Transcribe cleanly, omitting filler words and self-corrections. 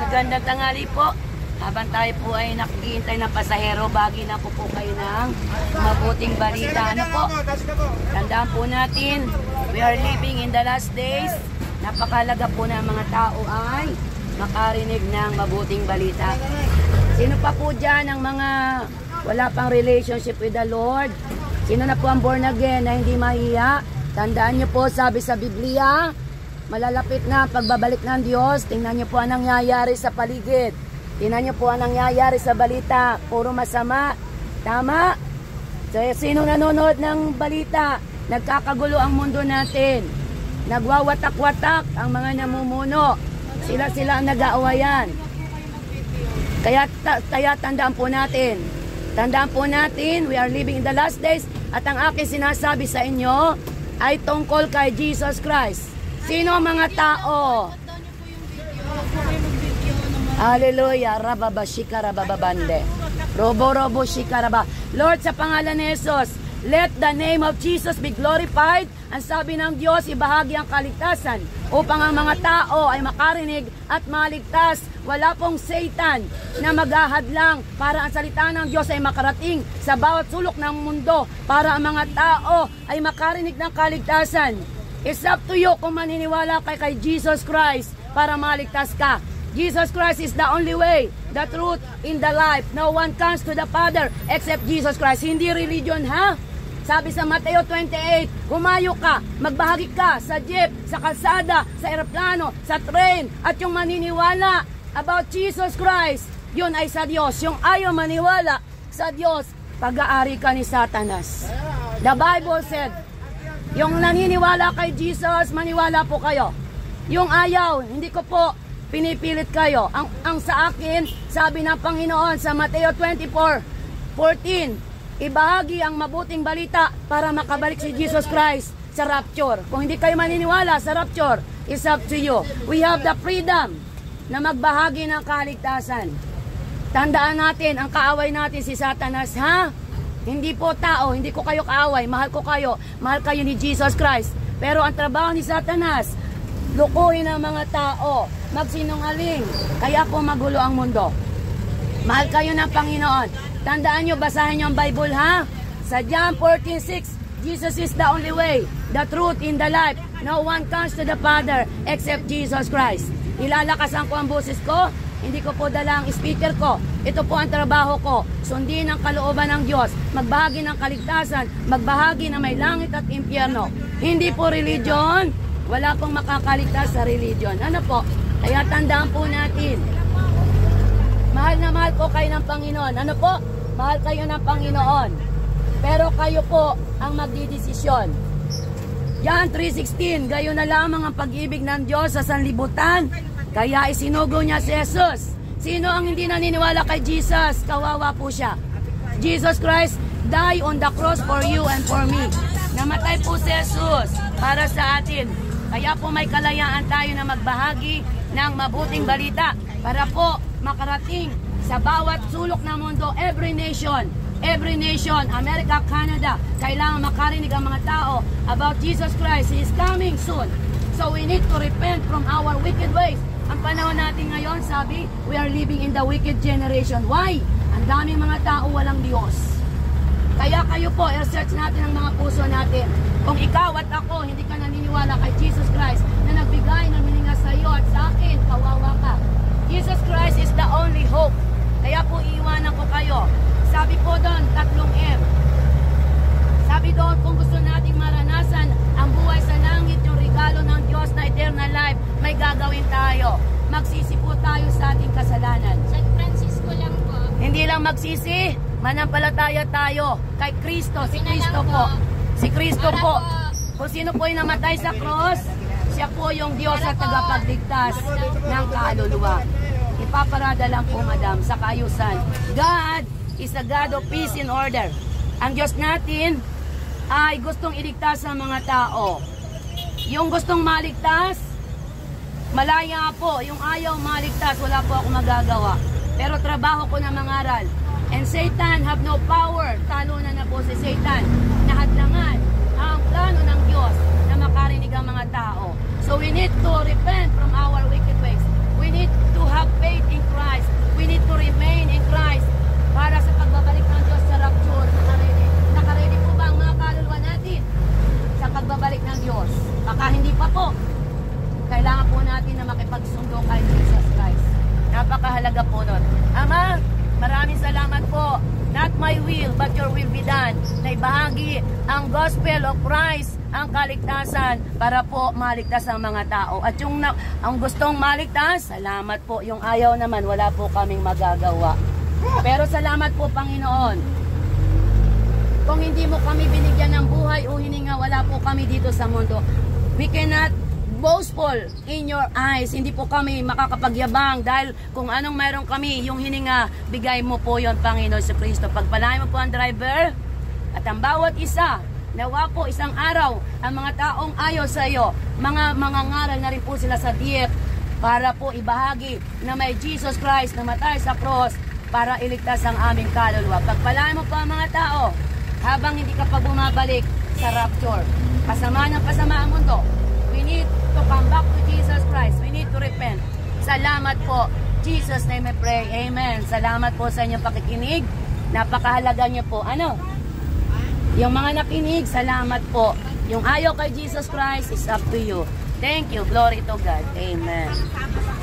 Magandang tanghali po. Habang tayo po ay nakikintay ng pasahero, bagi na po kayo ng mabuting balita. Ano po? Tandaan po natin, we are living in the last days. Napakalaga po na mga tao ay makarinig ng mabuting balita. Sino pa po dyan ang mga wala pang relationship with the Lord? Sino na po ang born again na hindi mahiya? Tandaan niyo po, sabi sa Biblia, malalapit na ang pagbabalik ng Diyos. Tingnan niyo po ang nangyayari sa paligid. Tingnan niyo po ang nangyayari sa balita. Puro masama. Tama? So, sino nanonood ng balita? Nagkakagulo ang mundo natin. Nagwawatak-watak ang mga namumuno. Sila ang nag-aawayan. Kaya tandaan po natin. Tandaan po natin, we are living in the last days. At ang aking sinasabi sa inyo ay tungkol kay Jesus Christ. Sino ang mga tao? Hallelujah. Rababa shikarabababande. Robo shikaraba. Lord, sa pangalan ni Jesus, let the name of Jesus be glorified. Ang sabi ng Diyos, ibahagi ang kaligtasan upang ang mga tao ay makarinig at maligtas. Wala pong Satan na maghahadlang para ang salita ng Diyos ay makarating sa bawat sulok ng mundo para ang mga tao ay makarinig ng kaligtasan. It's up to you kung maniniwala kay Jesus Christ para maligtas ka. Jesus Christ is the only way, the truth, in the life. No one comes to the Father except Jesus Christ. Hindi religion, ha? Sabi sa Mateo 28, humayo ka, magbahagi ka sa jeep, sa kalsada, sa eroplano, sa train, at yung maniniwala about Jesus Christ, yun ay sa Diyos. Yung ayaw maniwala sa Diyos, pag-aari ka ni Satanas. The Bible said, yung naniniwala kay Jesus, maniwala po kayo. Yung ayaw, hindi ko po pinipilit kayo. Ang sa akin, sabi ng Panginoon sa Mateo 24:14, ibahagi ang mabuting balita para makabalik si Jesus Christ sa rapture. Kung hindi kayo maniniwala sa rapture, it's up to you. We have the freedom na magbahagi ng kaligtasan. Tandaan natin, ang kaaway natin si Satanas, ha? Hindi po tao, hindi ko kayo kaaway, mahal ko kayo, mahal kayo ni Jesus Christ. Pero ang trabaho ni Satanas, lukuhin ang mga tao, magsinungaling, kaya po magulo ang mundo. Mahal kayo ng Panginoon. Tandaan nyo, basahin nyo ang Bible, ha? Sa John 14:6, Jesus is the only way, the truth, in the life. No one comes to the Father except Jesus Christ. Ilalakasan ko ang boses ko, hindi ko po dala ang speaker ko. Ito po ang trabaho ko. Sundin ang kalooban ng Diyos. Magbahagi ng kaligtasan. Magbahagi na may langit at impyerno. Hindi po religion. Wala pong makakaligtas sa religion. Ano po? Kaya tandaan po natin. Mahal na mahal po kayo ng Panginoon. Ano po? Mahal kayo ng Panginoon. Pero kayo po ang magdidesisyon. John 3:16, gayon na lamang ang pag-ibig ng Diyos sa sanlibutan. Kaya isinugo niya si Jesus. Sino ang hindi naniniwala kay Jesus? Kawawa po siya. Jesus Christ died on the cross for you and for me. Namatay po si Jesus para sa atin. Kaya po may kalayaan tayo na magbahagi ng mabuting balita para po makarating sa bawat sulok ng mundo, every nation, America, Canada, kailangan makarinig ang mga tao about Jesus Christ. He is coming soon. So we need to repent from our wicked ways. Ang panahon natin ngayon, sabi, we are living in the wicked generation. Why? Ang daming mga tao walang Diyos. Kaya kayo po, i-search natin ang mga puso natin. Kung ikaw at ako, hindi ka naniniwala kay Jesus Christ na nagbigay ng hininga sa iyo at sa akin, kawawa ka. Jesus Christ is the only hope. Kaya po iiwanan ko kayo. Sabi po doon, 3 M. Sabi doon, kung gusto nating maranasan ang buhay sa langit, yung regalo ng Diyos na eternal life, may gagawin tayo. Magsisi po tayo sa ating kasalanan. San Francisco lang po. Hindi lang magsisi, manampalataya tayo kay Kristo. Si Kristo po. Si Kristo po. Kung sino po yung namatay sa cross, siya po yung Diyos at tagapagligtas ng kaluluwa. Ipaparada lang po, madam, sa kaayusan. God is a God of peace and order. Ang Diyos natin ay gustong iligtas sa mga tao. Yung gustong maligtas, malaya po. Yung ayaw maligtas, wala po ako magagawa. Pero trabaho ko na mangaral. And Satan have no power. Talunan na po si Satan. Nahadlangan ang plano ng Diyos na makarinig ang mga tao. So we need to repent from our wicked ways. We need to have faith magsundo kay Jesus Christ. Napakahalaga po nun. Ama, maraming salamat po. Not my will, but your will be done. Na ibahagi ang gospel of Christ, ang kaligtasan, para po maligtas ang mga tao. At yung ang gustong maligtas, salamat po. Yung ayaw naman, wala po kaming magagawa. Pero salamat po, Panginoon. Kung hindi mo kami binigyan ng buhay o hininga, wala po kami dito sa mundo. We cannot boastful in your eyes. Hindi po kami makakapagyabang dahil kung anong mayroon kami, yung hininga, bigay mo po yon, Panginoon sa Kristo. Pagpalain mo po ang driver at ang bawat isa. Nawa po isang araw ang mga taong ayaw sa iyo, mga ngaral na rin po sila sa DF para po ibahagi na may Jesus Christ na matay sa cross para iligtas ang aming kaluluwa. Pagpalain mo po ang mga tao habang hindi ka pa bumabalik sa rapture. Kasama ng kasama ang mundo. We need to come back to Jesus Christ. We need to repent. Salamat po. Jesus name I pray. Amen. Salamat po sa inyong pakikinig. Napakahalaga niyo po. Ano? Yung mga nakinig, salamat po. Yung ayaw kay Jesus Christ is up to you. Thank you. Glory to God. Amen.